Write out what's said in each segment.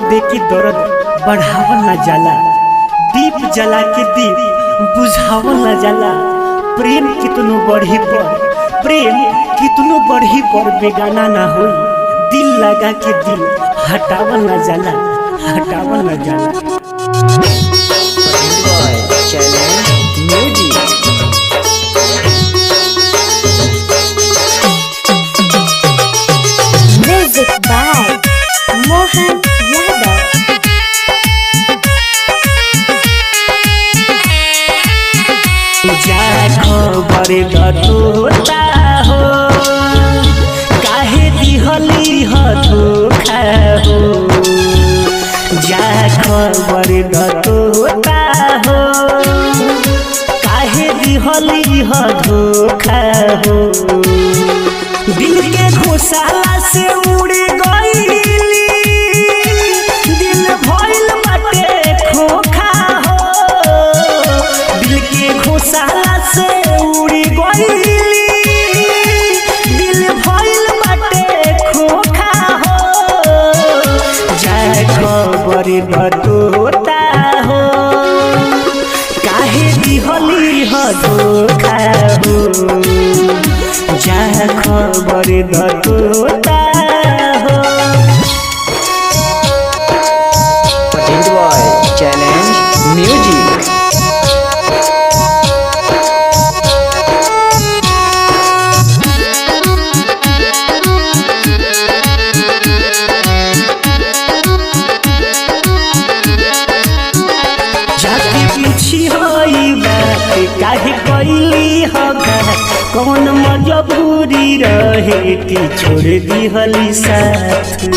देखी दर्द बढ़ावल न जाला, दीप जला के दीप बुझावल न जाला। प्रेम कितनो बढ़ी पर, प्रेम कितनो बढ़ी पर बेगाना ना होई। दिल लगा के दिल हटावल न जाला, हटावल न जाला। Music by Mohan Yadav। जा खबर तोता हो, काहे दिहली ह धोखा हो। जा खबर तोता हो, काहे दिहली ह धोखा हो। दिल के घोसाला से उड़ गईली, दिल भइल बाटे खोखा हो। दिल के घोसाला से उड़ गईली, दिल भइल बाटे खोखा हो। जाए खबर तोता हो, काहे दिहली ह धोखा हो। जा खबर तोता हो। Challenge music. जाके पूछी होई बात काहे कइली ह घात, कौन मजबूरी रहे कि छोड़ दिहली साथ।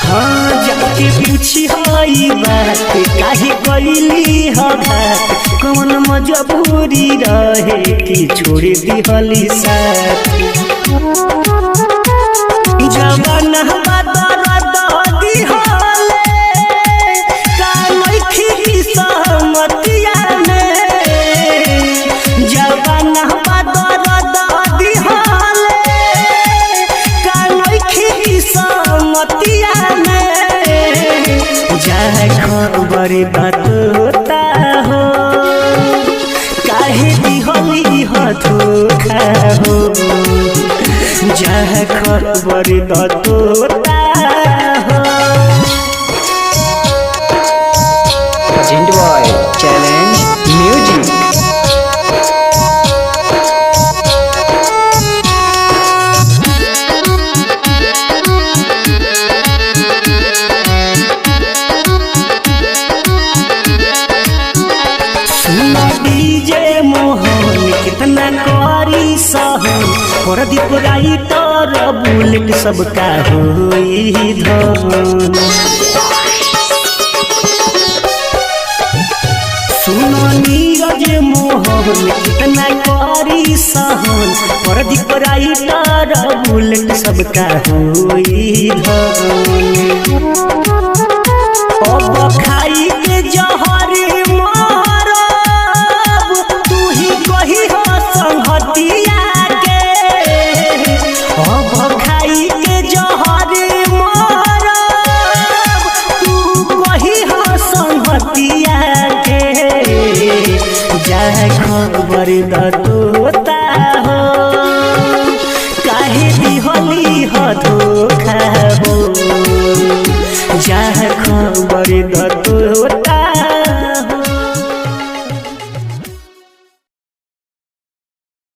हाँ जाके पूछी होई बात काहे कइली ह घात, कौन मजबूरी रहे कि छोड़ दिहली साथ। जवान खबर तोता हो, काहे दिहली ह धोखा हो। जा खबर तोता हो। Challenge music. डीजे मोहन कितना करी सहन, प्रदीप राइटर बुलेट सबका होई धन। सुनो नीरज मोहन कितना करी सहन, प्रदीप राइटर बुलेट सबका होई धन। अब